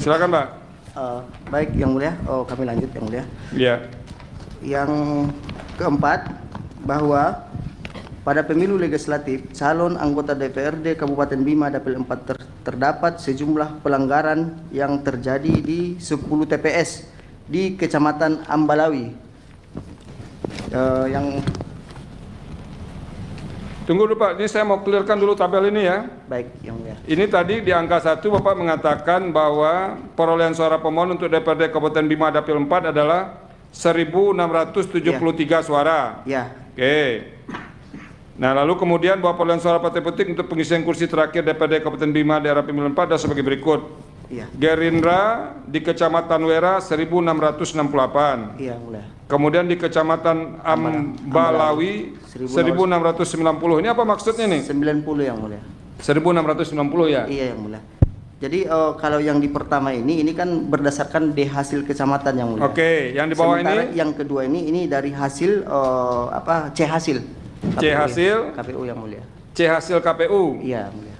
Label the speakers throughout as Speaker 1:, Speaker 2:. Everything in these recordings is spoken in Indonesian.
Speaker 1: Silakan, Pak.
Speaker 2: Baik, Yang Mulia. Kami lanjut, Yang Mulia.
Speaker 1: Iya.
Speaker 2: Yang keempat, bahwa pada pemilu legislatif, calon anggota DPRD Kabupaten Bima Dapil 4 terdapat sejumlah pelanggaran yang terjadi di 10 TPS di Kecamatan Ambalawi.
Speaker 1: Tunggu dulu, Pak. Ini saya mau clearkan dulu tabel ini ya.
Speaker 2: Baik, Yang Mulia.
Speaker 1: Ini tadi di angka 1 Bapak mengatakan bahwa perolehan suara pemohon untuk DPRD Kabupaten Bima Dapil 4 adalah 1.673 suara.
Speaker 2: Ya.
Speaker 1: Oke. Nah, lalu kemudian bahwa perolehan suara partai politik untuk pengisian kursi terakhir DPRD Kabupaten Bima daerah pemilihan 4 adalah sebagai berikut.
Speaker 2: Iya.
Speaker 1: Gerindra di Kecamatan Wera 1.668.
Speaker 2: Iya, Yang Mulia.
Speaker 1: Kemudian di Kecamatan Ambalawi 1.690. Ini apa maksudnya nih?
Speaker 2: 90, Yang Mulia.
Speaker 1: 1.690 ya?
Speaker 2: Iya, Yang Mulia. Jadi kalau yang di pertama ini kan berdasarkan di hasil kecamatan, Yang Mulia.
Speaker 1: Oke, yang di bawah
Speaker 2: Sementara
Speaker 1: ini?
Speaker 2: yang kedua ini dari hasil C hasil.
Speaker 1: C hasil?
Speaker 2: KPU, Yang Mulia.
Speaker 1: C hasil KPU.
Speaker 2: Iya, Yang Mulia.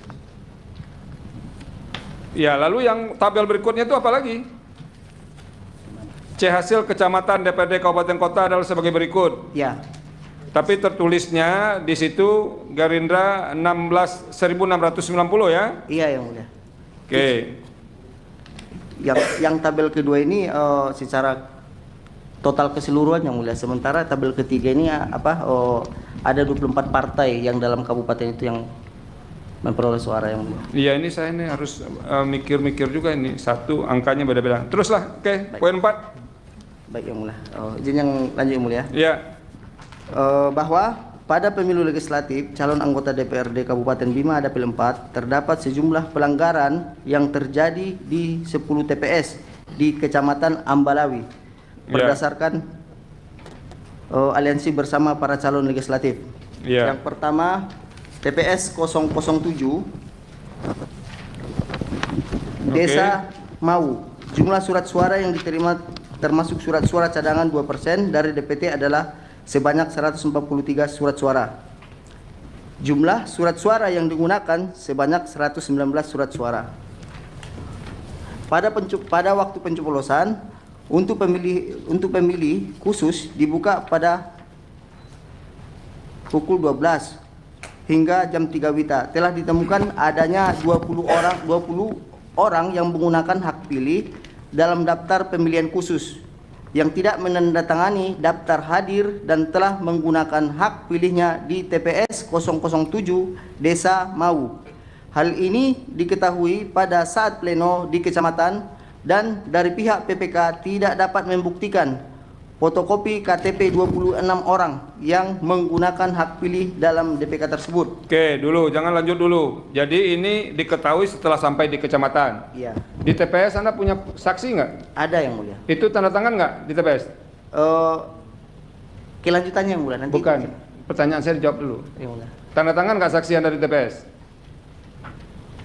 Speaker 1: Ya, lalu yang tabel berikutnya itu apa lagi? C hasil kecamatan DPRD Kabupaten Kota adalah sebagai berikut.
Speaker 2: Ya.
Speaker 1: Tapi tertulisnya di situ Gerindra 1.690 ya?
Speaker 2: Iya, Yang Mulia.
Speaker 1: Oke.
Speaker 2: Yang tabel kedua ini secara total keseluruhan, Yang Mulia. Sementara tabel ketiga ini ada 24 partai yang dalam kabupaten itu yang memperoleh suara, Yang Mulia.
Speaker 1: Iya, ini saya ini harus mikir-mikir juga ini. Satu angkanya beda-beda. Teruslah, oke. Poin 4.
Speaker 2: Baik, Yang Mulia. Izin yang lanjut, Yang Mulia.
Speaker 1: Iya.
Speaker 2: Bahwa pada pemilu legislatif calon anggota DPRD Kabupaten Bima Dapil 4 terdapat sejumlah pelanggaran yang terjadi di 10 TPS di Kecamatan Ambalawi berdasarkan aliansi bersama para calon legislatif.
Speaker 1: Iya.
Speaker 2: Yang pertama TPS 007 Desa Mau. Jumlah surat suara yang diterima termasuk surat suara cadangan 2% dari DPT adalah sebanyak 143 surat suara. Jumlah surat suara yang digunakan sebanyak 119 surat suara. Pada waktu pencoblosan untuk pemilih khusus dibuka pada pukul 12 hingga jam 3 WITA. Telah ditemukan adanya 20 orang yang menggunakan hak pilih dalam daftar pemilihan khusus yang tidak menandatangani daftar hadir dan telah menggunakan hak pilihnya di TPS 007 Desa Mau. Hal ini diketahui pada saat pleno di kecamatan dan dari pihak PPK tidak dapat membuktikan fotokopi KTP 26 orang yang menggunakan hak pilih dalam DPK tersebut.
Speaker 1: Oke, dulu jangan lanjut dulu. Jadi ini diketahui setelah sampai di kecamatan.
Speaker 2: Iya.
Speaker 1: Di TPS Anda punya saksi nggak?
Speaker 2: Ada, Yang Mulia.
Speaker 1: Itu tanda tangan nggak di TPS?
Speaker 2: Kelanjutannya, Yang Mulia, nanti.
Speaker 1: Bukan. Pertanyaan saya dijawab dulu.
Speaker 2: Yang Mulia.
Speaker 1: Tanda tangan nggak saksi Anda di TPS?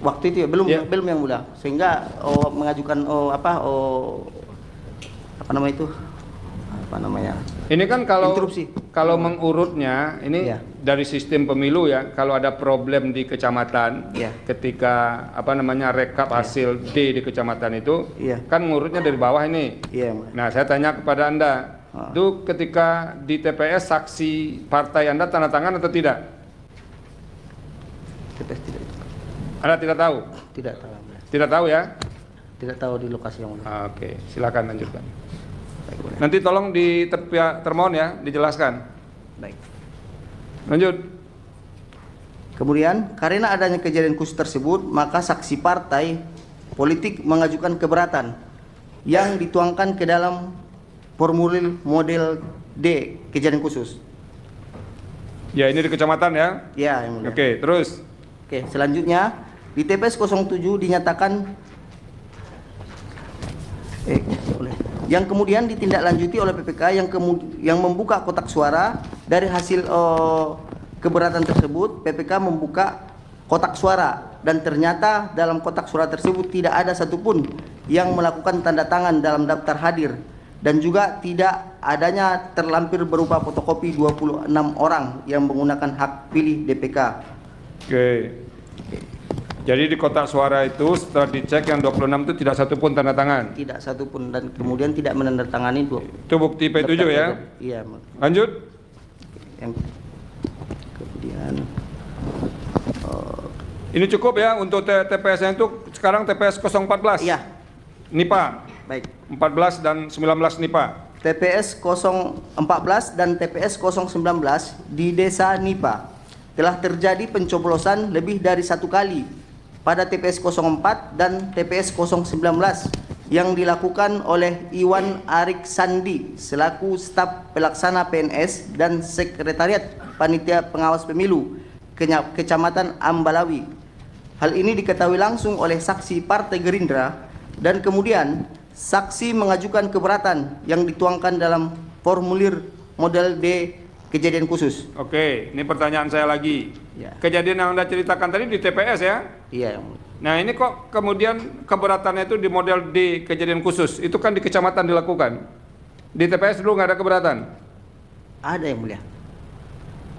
Speaker 2: Waktu itu ya, belum
Speaker 1: Ya.
Speaker 2: belum, Yang Mulia. Sehingga mengajukan
Speaker 1: Ini kan kalau
Speaker 2: interupsi.
Speaker 1: Kalau mengurutnya ini
Speaker 2: Ya.
Speaker 1: dari sistem pemilu ya, kalau ada problem di kecamatan,
Speaker 2: Ya.
Speaker 1: ketika rekap hasil D di kecamatan itu,
Speaker 2: Ya.
Speaker 1: kan ngurutnya dari bawah ini.
Speaker 2: Iya, Yang Mulia.
Speaker 1: Nah, saya tanya kepada Anda, itu ketika di TPS saksi partai Anda tanda tangan atau tidak?
Speaker 2: TPS tidak.
Speaker 1: Anda tidak tahu?
Speaker 2: Tidak tahu, Yang Mulia.
Speaker 1: Tidak tahu ya?
Speaker 2: Tidak tahu di lokasi, Yang Mulia.
Speaker 1: Oke, silakan lanjutkan.
Speaker 2: Baik, boleh.
Speaker 1: Nanti tolong di pihak termohon ya, dijelaskan.
Speaker 2: Baik.
Speaker 1: Lanjut.
Speaker 2: Kemudian, karena adanya kejadian khusus tersebut, maka saksi partai politik mengajukan keberatan yang dituangkan ke dalam formulir model D kejadian khusus.
Speaker 1: Ya, ini di kecamatan ya.
Speaker 2: Ya, Yang Mulia.
Speaker 1: Oke, terus.
Speaker 2: Oke, selanjutnya di TPS 07 dinyatakan yang kemudian ditindaklanjuti oleh PPK yang membuka kotak suara. Dari hasil keberatan tersebut, PPK membuka kotak suara dan ternyata dalam kotak suara tersebut tidak ada satupun yang melakukan tanda tangan dalam daftar hadir dan juga tidak adanya terlampir berupa fotokopi 26 orang yang menggunakan hak pilih DPK.
Speaker 1: Oke. Jadi di kotak suara itu setelah dicek yang 26 itu tidak satu pun tanda tangan.
Speaker 2: Tidak satu pun, dan kemudian tidak menandatangani
Speaker 1: Itu bukti P7 ya.
Speaker 2: Iya.
Speaker 1: Lanjut.
Speaker 2: Yang kemudian
Speaker 1: Ini cukup ya untuk TPS yang itu sekarang TPS 014.
Speaker 2: iya,
Speaker 1: NIPA
Speaker 2: baik.
Speaker 1: 14 dan 19 NIPA.
Speaker 2: TPS 014 dan TPS 019 di Desa Nipa telah terjadi pencoblosan lebih dari satu kali pada TPS 04 dan TPS 019 yang dilakukan oleh Iwan Arik Sandi selaku staf pelaksana PNS dan Sekretariat Panitia Pengawas Pemilu Kecamatan Ambalawi. Hal ini diketahui langsung oleh saksi Partai Gerindra dan kemudian saksi mengajukan keberatan yang dituangkan dalam formulir model D kejadian khusus.
Speaker 1: Oke, ini pertanyaan saya lagi.
Speaker 2: Ya.
Speaker 1: Kejadian yang Anda ceritakan tadi di TPS ya?
Speaker 2: Iya, Yang Mulia.
Speaker 1: Nah ini kok kemudian keberatannya itu di model D kejadian khusus, itu kan di kecamatan dilakukan. Di TPS dulu nggak ada keberatan?
Speaker 2: Ada, Yang Mulia.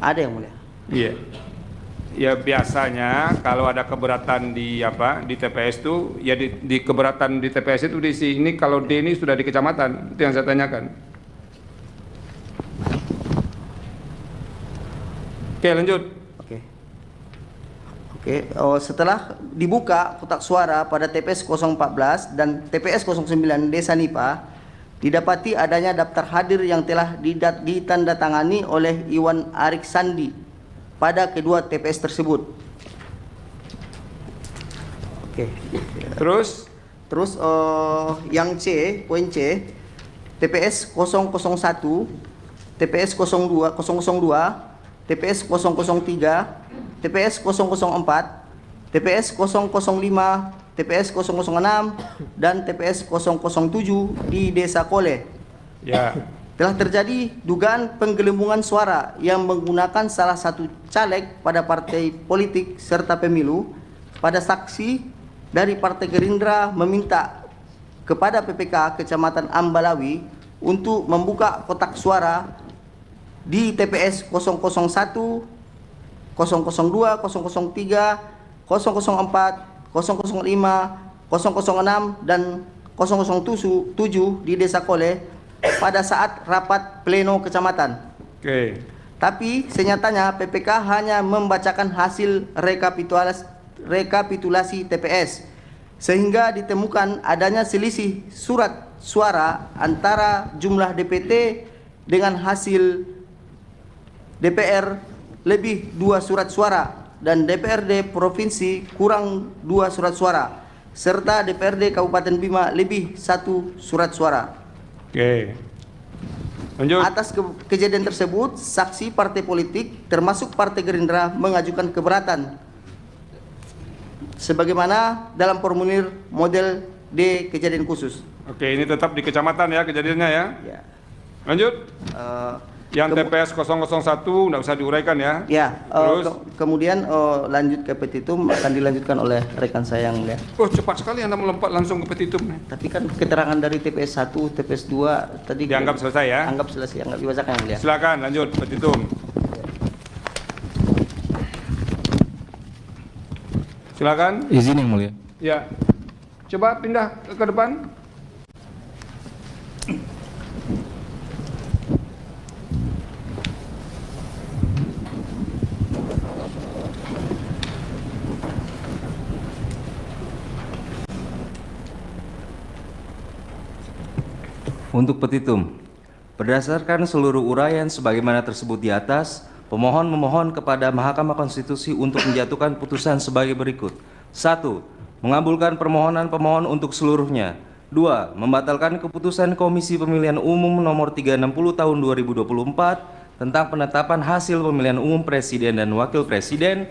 Speaker 2: Ada, Yang Mulia.
Speaker 1: Iya. Ya biasanya kalau ada keberatan di TPS itu ya di keberatan di TPS itu diisi. Ini kalau D ini sudah di kecamatan, itu yang saya tanyakan. Oke, lanjut.
Speaker 2: Oke, setelah dibuka kotak suara pada TPS 014 dan TPS 09 Desa Nipa, didapati adanya daftar hadir yang telah ditandatangani oleh Iwan Arik Sandi pada kedua TPS tersebut. Oke. Terus yang C, poin C, TPS 001, TPS 02, TPS 003, TPS 004, TPS 005, TPS 006, dan TPS 007 di Desa Kole.
Speaker 1: Ya.
Speaker 2: Telah terjadi dugaan penggelembungan suara yang menggunakan salah satu caleg pada partai politik serta pemilu. Pada saksi dari Partai Gerindra meminta kepada PPK Kecamatan Ambalawi untuk membuka kotak suara di TPS 001, 002, 003, 004, 005, 006, dan 007 di Desa Kole pada saat rapat pleno kecamatan.
Speaker 1: Oke.
Speaker 2: Tapi senyatanya PPK hanya membacakan hasil rekapitulasi TPS sehingga ditemukan adanya selisih surat suara antara jumlah DPT dengan hasil DPR lebih 2 surat suara dan DPRD provinsi kurang 2 surat suara serta DPRD Kabupaten Bima lebih 1 surat suara.
Speaker 1: Oke. Lanjut.
Speaker 2: Atas kejadian tersebut, saksi partai politik termasuk Partai Gerindra mengajukan keberatan sebagaimana dalam formulir model D kejadian khusus.
Speaker 1: Oke, ini tetap di kecamatan ya kejadiannya ya.
Speaker 2: Ya.
Speaker 1: Lanjut. Yang TPS 001 nggak usah diuraikan ya.
Speaker 2: Ya,
Speaker 1: Terus?
Speaker 2: kemudian lanjut ke petitum akan dilanjutkan oleh rekan saya yang mulia.
Speaker 1: Oh cepat sekali Anda melompat langsung ke petitum.
Speaker 2: Tapi kan keterangan dari TPS 1, TPS 2 tadi
Speaker 1: Dianggap selesai ya.
Speaker 2: Anggap selesai, anggap dibacakan yang mulia.
Speaker 1: Silakan lanjut petitum. Silakan.
Speaker 3: Izin yang mulia.
Speaker 1: Ya. Coba pindah ke depan.
Speaker 3: Untuk petitum, berdasarkan seluruh uraian sebagaimana tersebut di atas, pemohon memohon kepada Mahkamah Konstitusi untuk menjatuhkan putusan sebagai berikut. 1. Mengabulkan permohonan pemohon untuk seluruhnya. 2. Membatalkan keputusan Komisi Pemilihan Umum nomor 360 tahun 2024 tentang penetapan hasil pemilihan umum Presiden dan Wakil Presiden,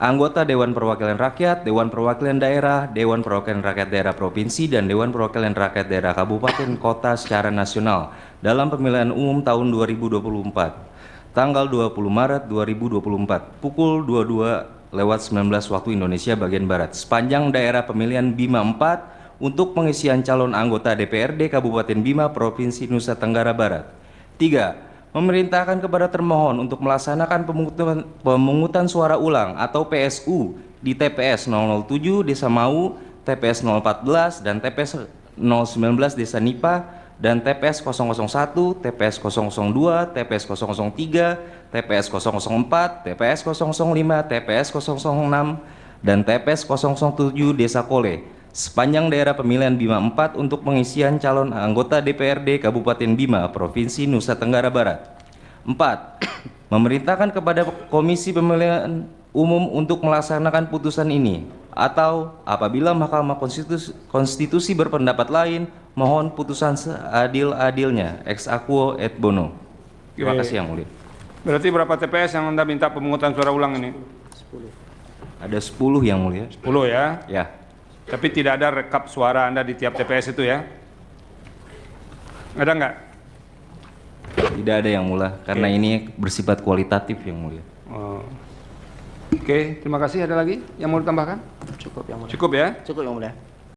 Speaker 3: anggota Dewan Perwakilan Rakyat, Dewan Perwakilan Daerah, Dewan Perwakilan Rakyat Daerah Provinsi, dan Dewan Perwakilan Rakyat Daerah Kabupaten Kota secara nasional dalam pemilihan umum tahun 2024, tanggal 20 Maret 2024, pukul 22:19 waktu Indonesia bagian Barat, sepanjang daerah pemilihan Bima 4 untuk pengisian calon anggota DPRD Kabupaten Bima Provinsi Nusa Tenggara Barat. 3. Memerintahkan kepada termohon untuk melaksanakan pemungutan suara ulang atau PSU di TPS 007 Desa Mau, TPS 014, dan TPS 019 Desa Nipa, dan TPS 001, TPS 002, TPS 003, TPS 004, TPS 005, TPS 006, dan TPS 007 Desa Kole, sepanjang daerah pemilihan Bima 4 untuk pengisian calon anggota DPRD Kabupaten Bima, Provinsi Nusa Tenggara Barat. 4. Memerintahkan kepada Komisi Pemilihan Umum untuk melaksanakan putusan ini, atau apabila Mahkamah Konstitusi berpendapat lain, mohon putusan seadil-adilnya, ex aequo et bono. Terima
Speaker 1: Oke.
Speaker 3: kasih Yang Mulia.
Speaker 1: Berarti berapa TPS yang Anda minta pemungutan suara ulang ini?
Speaker 3: Ada 10 Yang Mulia.
Speaker 1: 10 ya.
Speaker 3: Ya.
Speaker 1: Tapi tidak ada rekap suara Anda di tiap TPS itu ya? Ada nggak?
Speaker 3: Tidak ada Yang Mulia, karena
Speaker 1: Oke.
Speaker 3: ini bersifat kualitatif Yang Mulia.
Speaker 1: Oh. Oke, terima kasih. Ada lagi yang mau ditambahkan?
Speaker 2: Cukup yang mulia.
Speaker 1: Cukup ya?
Speaker 2: Cukup yang mulia.